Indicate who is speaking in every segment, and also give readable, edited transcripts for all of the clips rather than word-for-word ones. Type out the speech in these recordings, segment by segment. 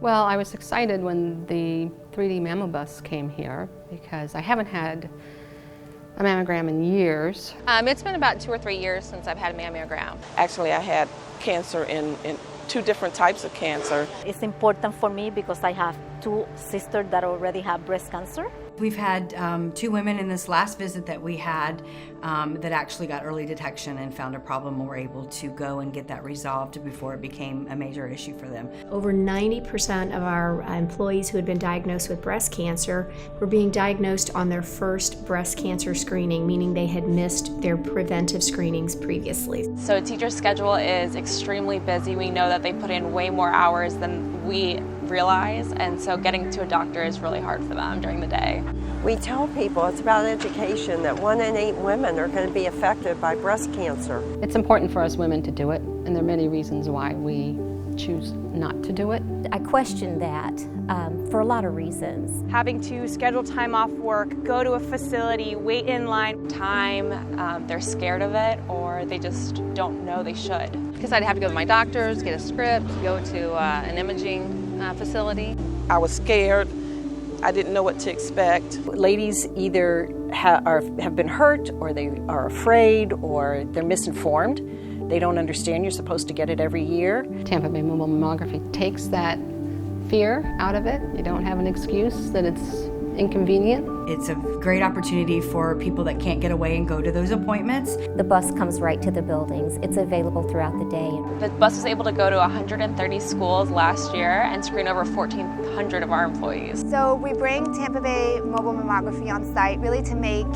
Speaker 1: Well, I was excited when the 3D mammo bus came here because I haven't had a mammogram in years.
Speaker 2: It's been about 2 or 3 years since I've had a mammogram.
Speaker 3: Actually, I had cancer in 2 different types of cancer.
Speaker 4: It's important for me because I have 2 sisters that already have breast cancer.
Speaker 5: We've had 2 women in this last visit that we had that actually got early detection and found a problem and were able to go and get that resolved before it became a major issue for them.
Speaker 6: Over 90% of our employees who had been diagnosed with breast cancer were being diagnosed on their first breast cancer screening, meaning they had missed their preventive screenings previously.
Speaker 2: So a teacher's schedule is extremely busy. We know that they put in way more hours than we realize, and so getting to a doctor is really hard for them during the day.
Speaker 7: We tell people it's about education, that 1 in 8 women are going to be affected by breast cancer.
Speaker 1: It's important for us women to do it, and there are many reasons why we choose not to do it.
Speaker 8: I question that for a lot of reasons.
Speaker 9: Having to schedule time off work, go to a facility, wait in line.
Speaker 2: They're scared of it, or they just don't know they should. Because I'd have to go to my doctors, get a script, go to an imaging facility.
Speaker 3: I was scared. I didn't know what to expect.
Speaker 10: Ladies either have been hurt, or they are afraid, or they're misinformed. They don't understand you're supposed to get it every year.
Speaker 1: Tampa Bay Mobile Mammography takes that fear out of it. You don't have an excuse that it's inconvenient.
Speaker 5: It's a great opportunity for people that can't get away and go to those appointments.
Speaker 8: The bus comes right to the buildings. It's available throughout the day.
Speaker 2: The bus was able to go to 130 schools last year and screen over 1,400 of our employees.
Speaker 11: So we bring Tampa Bay Mobile Mammography on site really to make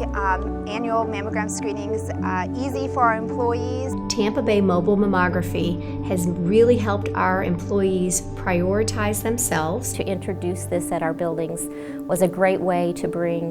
Speaker 11: annual mammogram screenings easy for our employees.
Speaker 6: Tampa Bay Mobile Mammography has really helped our employees prioritize themselves.
Speaker 8: To introduce this at our buildings was a great way to bring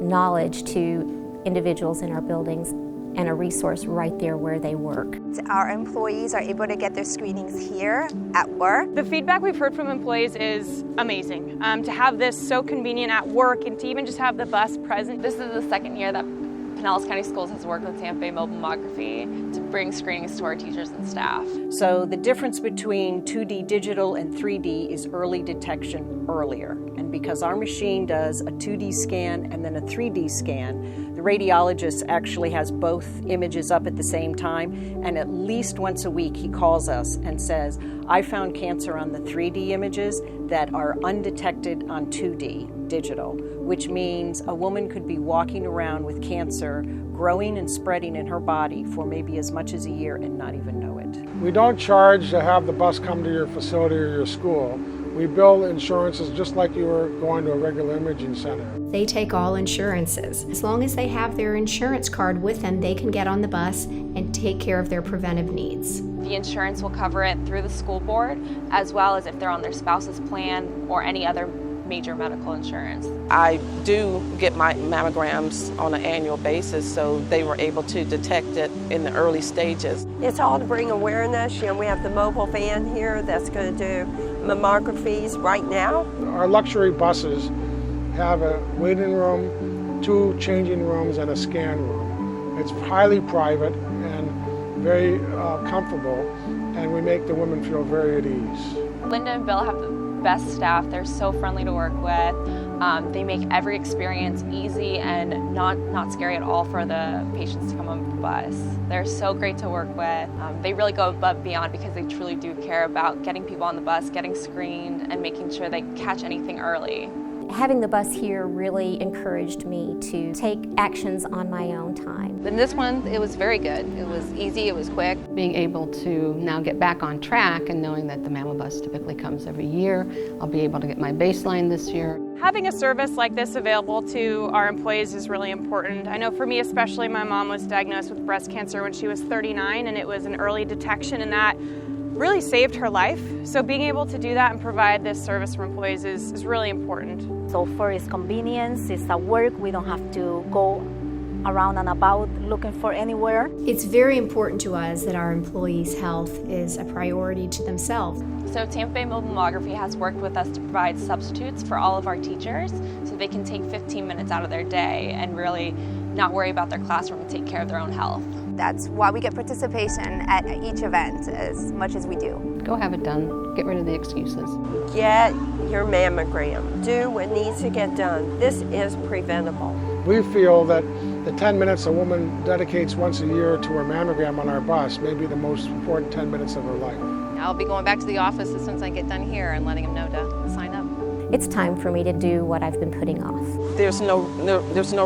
Speaker 8: knowledge to individuals in our buildings and a resource right there where they work.
Speaker 11: Our employees are able to get their screenings here at work.
Speaker 9: The feedback we've heard from employees is amazing. To have this so convenient at work and to even just have the bus present.
Speaker 2: This is the 2nd year that Pinellas County Schools has worked with Tampa Bay Mobile Mammography to bring screenings to our teachers and staff.
Speaker 10: So the difference between 2D digital and 3D is early detection earlier. And because our machine does a 2D scan and then a 3D scan, the radiologist actually has both images up at the same time, and at least once a week he calls us and says, I found cancer on the 3D images that are undetected on 2D digital, which means a woman could be walking around with cancer growing and spreading in her body for maybe as much as a year and not even know it.
Speaker 12: We don't charge to have the bus come to your facility or your school. We bill insurances just like you were going to a regular imaging center.
Speaker 6: They take all insurances. As long as they have their insurance card with them, they can get on the bus and take care of their preventive needs.
Speaker 2: The insurance will cover it through the school board, as well as if they're on their spouse's plan or any other major medical insurance.
Speaker 3: I do get my mammograms on an annual basis, so they were able to detect it in the early stages.
Speaker 7: It's all to bring awareness. We have the mobile van here that's going to do mammographies right now.
Speaker 12: Our luxury buses have a waiting room, 2 changing rooms, and a scan room. It's highly private and very comfortable, and we make the women feel very at ease.
Speaker 2: Linda and Bill have the best staff. They're so friendly to work with. They make every experience easy and not scary at all for the patients to come on the bus. They're so great to work with. They really go above and beyond because they truly do care about getting people on the bus, getting screened, and making sure they catch anything early.
Speaker 8: Having the bus here really encouraged me to take actions on my own time.
Speaker 2: In this one, it was very good. It was easy, it was quick.
Speaker 1: Being able to now get back on track and knowing that the mammo bus typically comes every year, I'll be able to get my baseline this year.
Speaker 9: Having a service like this available to our employees is really important. I know for me especially, my mom was diagnosed with breast cancer when she was 39, and it was an early detection, and that really saved her life. So being able to do that and provide this service for employees is really important.
Speaker 4: So for its convenience, it's at work, we don't have to go around and about looking for anywhere.
Speaker 6: It's very important to us that our employees' health is a priority to themselves.
Speaker 2: So Tampa Bay Mobile Mammography has worked with us to provide substitutes for all of our teachers so they can take 15 minutes out of their day and really not worry about their classroom and take care of their own health.
Speaker 11: That's why we get participation at each event as much as we do.
Speaker 1: Go have it done. Get rid of the excuses.
Speaker 7: Get your mammogram. Do what needs to get done. This is preventable.
Speaker 12: We feel that the 10 minutes a woman dedicates once a year to her mammogram on our bus may be the most important 10 minutes of her life.
Speaker 13: I'll be going back to the office as soon as I get done here and letting them know to sign up.
Speaker 8: It's time for me to do what I've been putting off.
Speaker 3: There's no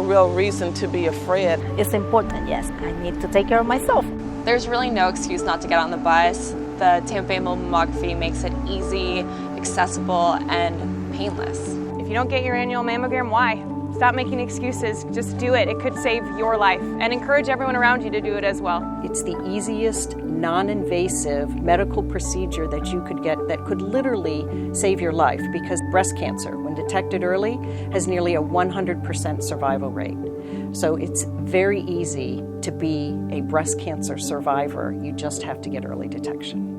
Speaker 3: real reason to be afraid.
Speaker 4: It's important, yes. I need to take care of myself.
Speaker 2: There's really no excuse not to get on the bus. The Tampa Mobile Mammography makes it easy, accessible, and painless.
Speaker 9: If you don't get your annual mammogram, why? Stop making excuses. Just do it. It could save your life. And encourage everyone around you to do it as well.
Speaker 10: It's the easiest, non-invasive medical procedure that you could get that could literally save your life, because breast cancer, when detected early, has nearly a 100% survival rate. So it's very easy to be a breast cancer survivor. You just have to get early detection.